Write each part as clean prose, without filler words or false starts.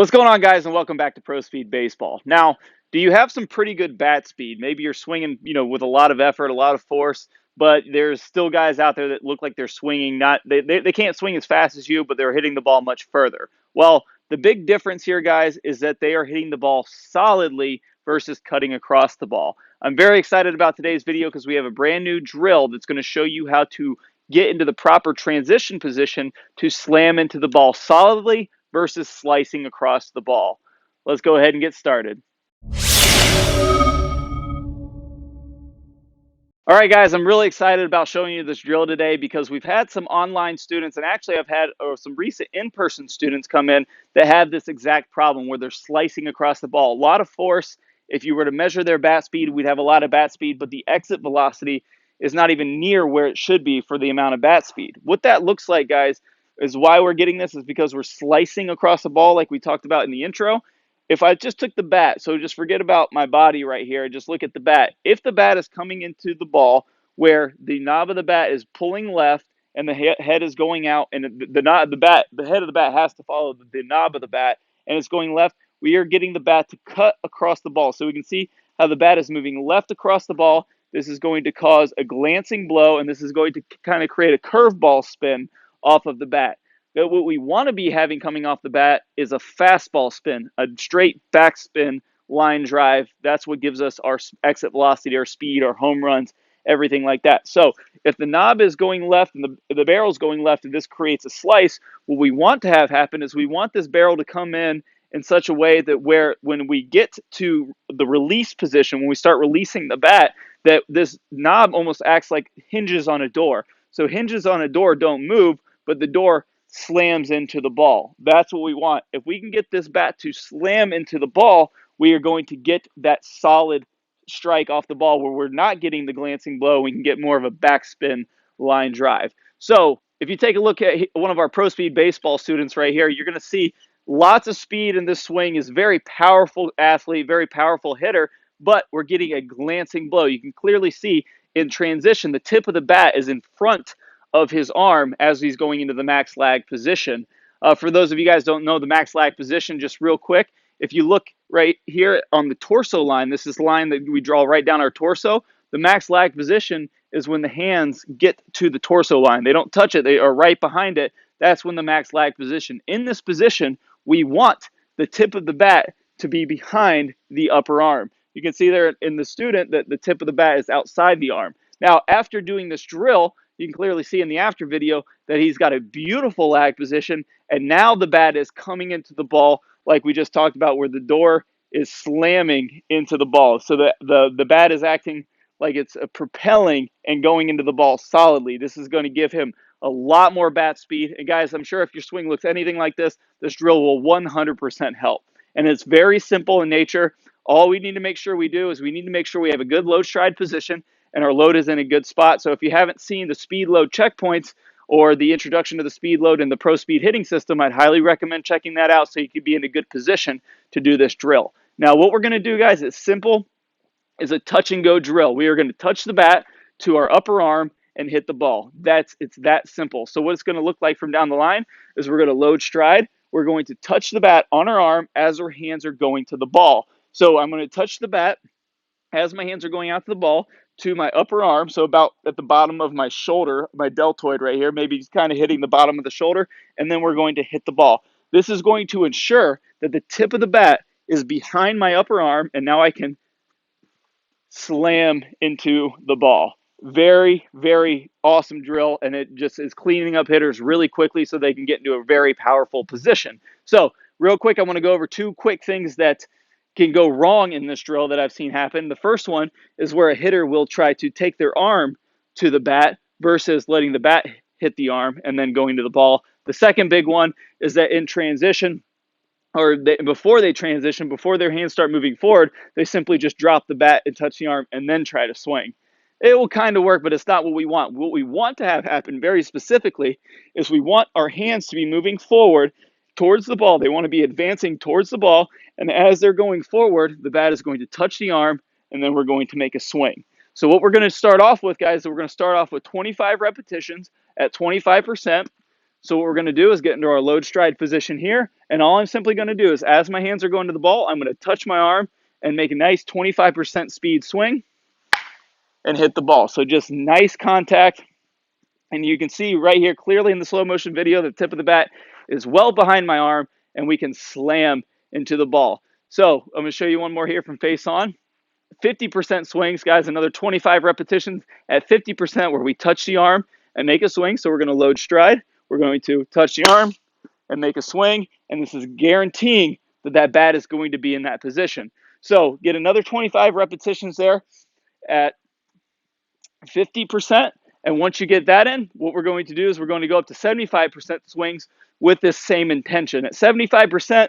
What's going on, guys, and welcome back to Pro Speed Baseball. Now, do you have some pretty good bat speed? Maybe you're swinging, with a lot of effort, a lot of force, but there's still guys out there that look like they're swinging not they can't swing as fast as you, but they're hitting the ball much further. Well, the big difference here, guys, is that they are hitting the ball solidly versus cutting across the ball. I'm very excited about today's video because we have a brand new drill that's going to show you how to get into the proper transition position to slam into the ball solidly versus slicing across the ball. Let's go ahead and get started. All right, guys, I'm really excited about showing you this drill today because we've had some online students, and actually I've had some recent in-person students come in that have this exact problem where they're slicing across the ball. A lot of force. If you were to measure their bat speed, we'd have a lot of bat speed, but the exit velocity is not even near where it should be for the amount of bat speed. What that looks like, guys, is why we're getting this is because we're slicing across the ball like we talked about in the intro. If I just took the bat, so just forget about my body right here, just look at the bat. If the bat is coming into the ball where the knob of the bat is pulling left and the head is going out, and the head of the bat has to follow the knob of the bat, and it's going left, we are getting the bat to cut across the ball. So we can see how the bat is moving left across the ball. This is going to cause a glancing blow, and this is going to kind of create a curveball spin off of the bat. But what we want to be having coming off the bat is a fastball spin, a straight backspin line drive. That's what gives us our exit velocity, our speed, our home runs, everything like that. So if the knob is going left and the barrel is going left and this creates a slice, what we want to have happen is we want this barrel to come in such a way that when we get to the release position, when we start releasing the bat, that this knob almost acts like hinges on a door. So hinges on a door don't move, but the door slams into the ball. That's what we want. If we can get this bat to slam into the ball, we are going to get that solid strike off the ball where we're not getting the glancing blow. We can get more of a backspin line drive. So if you take a look at one of our Pro Speed Baseball students right here, you're going to see lots of speed in this swing. Is very powerful athlete, very powerful hitter, but we're getting a glancing blow. You can clearly see in transition, the tip of the bat is in front of his arm as he's going into the max lag position. For those of you guys don't know the max lag position, just real quick, if you look right here on the torso line, this is the line that we draw right down our torso. The max lag position is when the hands get to the torso line. They don't touch it. They are right behind it. That's when the max lag position. In this position, we want the tip of the bat to be behind the upper arm. You can see there in the student that the tip of the bat is outside the arm. Now, after doing this drill, you can clearly see in the after video that he's got a beautiful lag position, and now the bat is coming into the ball like we just talked about, where the door is slamming into the ball. So the bat is acting like it's propelling and going into the ball solidly. This is going to give him a lot more bat speed. And guys, I'm sure if your swing looks anything like this drill will 100% help. And it's very simple in nature. All we need to make sure we do is we need to make sure we have a good load stride position and our load is in a good spot. So if you haven't seen the speed load checkpoints or the introduction to the speed load in the Pro Speed hitting system, I'd highly recommend checking that out so you can be in a good position to do this drill. Now, what we're going to do, guys, is simple, is a touch and go drill. We are going to touch the bat to our upper arm and hit the ball. It's that simple. So what it's going to look like from down the line is we're going to load stride. We're going to touch the bat on our arm as our hands are going to the ball. So I'm going to touch the bat as my hands are going out to the ball to my upper arm, so about at the bottom of my shoulder, my deltoid right here, maybe just kind of hitting the bottom of the shoulder, and then we're going to hit the ball. This is going to ensure that the tip of the bat is behind my upper arm, and now I can slam into the ball. Very, very awesome drill, and it just is cleaning up hitters really quickly so they can get into a very powerful position. So real quick, I want to go over two quick things that can go wrong in this drill that I've seen happen. The first one is where a hitter will try to take their arm to the bat versus letting the bat hit the arm and then going to the ball. The second big one is that in transition, before they transition, before their hands start moving forward, they simply just drop the bat and touch the arm and then try to swing. It will kind of work, but it's not what we want. What we want to have happen very specifically is we want our hands to be moving forward towards the ball. They want to be advancing towards the ball, and as they're going forward, the bat is going to touch the arm, and then we're going to make a swing. So what we're going to start off with, guys, is we're going to start off with 25 repetitions at 25%. So what we're going to do is get into our load stride position here. And all I'm simply going to do is, as my hands are going to the ball, I'm going to touch my arm and make a nice 25% speed swing and hit the ball. So just nice contact. And you can see right here clearly in the slow motion video, the tip of the bat is well behind my arm and we can slam into the ball. So I'm going to show you one more here from face on. 50% swings, guys, another 25 repetitions at 50% where we touch the arm and make a swing. So we're going to load stride. We're going to touch the arm and make a swing. And this is guaranteeing that that bat is going to be in that position. So get another 25 repetitions there at 50%. And once you get that in, what we're going to do is we're going to go up to 75% swings with this same intention. At 75%,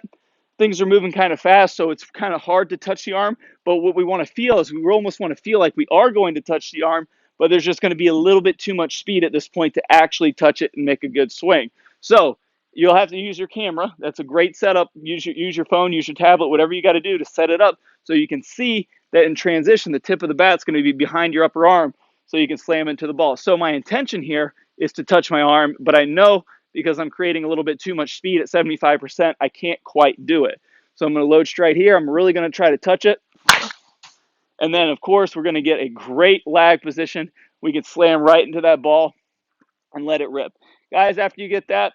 things are moving kind of fast, so it's kind of hard to touch the arm. But what we want to feel is we almost want to feel like we are going to touch the arm, but there's just going to be a little bit too much speed at this point to actually touch it and make a good swing. So you'll have to use your camera. That's a great setup. Use your phone, use your tablet, whatever you got to do to set it up so you can see that in transition, the tip of the bat's going to be behind your upper arm so you can slam into the ball. So my intention here is to touch my arm, but I know because I'm creating a little bit too much speed at 75%, I can't quite do it. So I'm going to load straight here. I'm really going to try to touch it. And then, of course, we're going to get a great lag position. We can slam right into that ball and let it rip. Guys, after you get that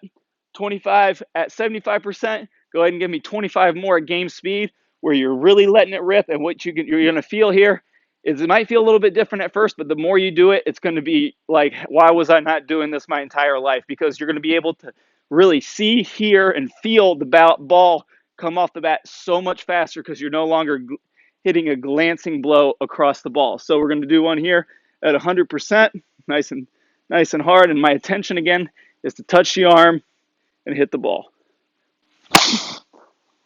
25 at 75%, go ahead and give me 25 more at game speed where you're really letting it rip. And what you're going to feel here is it might feel a little bit different at first, but the more you do it, it's going to be like, why was I not doing this my entire life? Because you're going to be able to really see, hear, and feel the ball come off the bat so much faster because you're no longer hitting a glancing blow across the ball. So we're going to do one here at 100%, nice and hard. And my intention again is to touch the arm and hit the ball.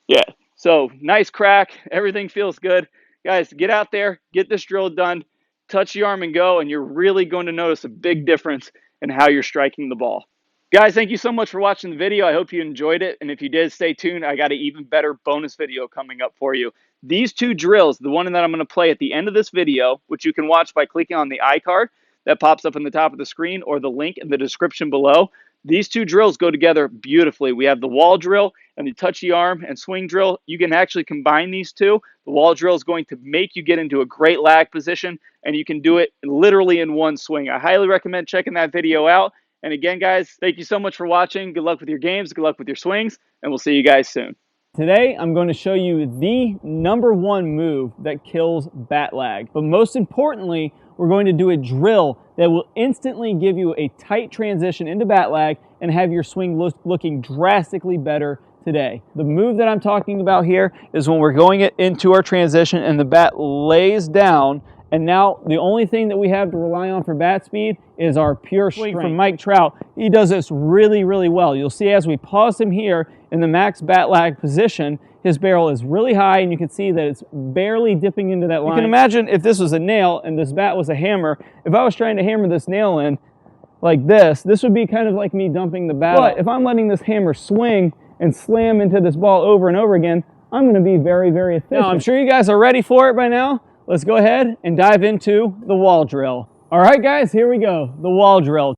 Yeah, so nice crack. Everything feels good. Guys, get out there, get this drill done, touch the arm and go, and you're really going to notice a big difference in how you're striking the ball. Guys, thank you so much for watching the video. I hope you enjoyed it. And if you did, stay tuned. I got an even better bonus video coming up for you. These two drills, the one that I'm going to play at the end of this video, which you can watch by clicking on the iCard that pops up in the top of the screen or the link in the description below. These two drills go together beautifully. We have the wall drill and the touchy arm and swing drill. You can actually combine these two. The wall drill is going to make you get into a great lag position, and you can do it literally in one swing. I highly recommend checking that video out. And again, guys, thank you so much for watching. Good luck with your games. Good luck with your swings, and we'll see you guys soon. Today, I'm going to show you the #1 move that kills bat lag. But most importantly, we're going to do a drill that will instantly give you a tight transition into bat lag and have your swing looking drastically better today. The move that I'm talking about here is when we're going into our transition and the bat lays down, and now the only thing that we have to rely on for bat speed is our pure swing from Mike Trout. He does this really, really well. You'll see as we pause him here in the max bat lag position, his barrel is really high and you can see that it's barely dipping into that line. You can imagine if this was a nail and this bat was a hammer, if I was trying to hammer this nail in like this would be kind of like me dumping the bat. But if I'm letting this hammer swing and slam into this ball over and over again, I'm going to be very, very efficient. Now, I'm sure you guys are ready for it by now. Let's go ahead and dive into the wall drill. All right, guys, here we go. The wall drill.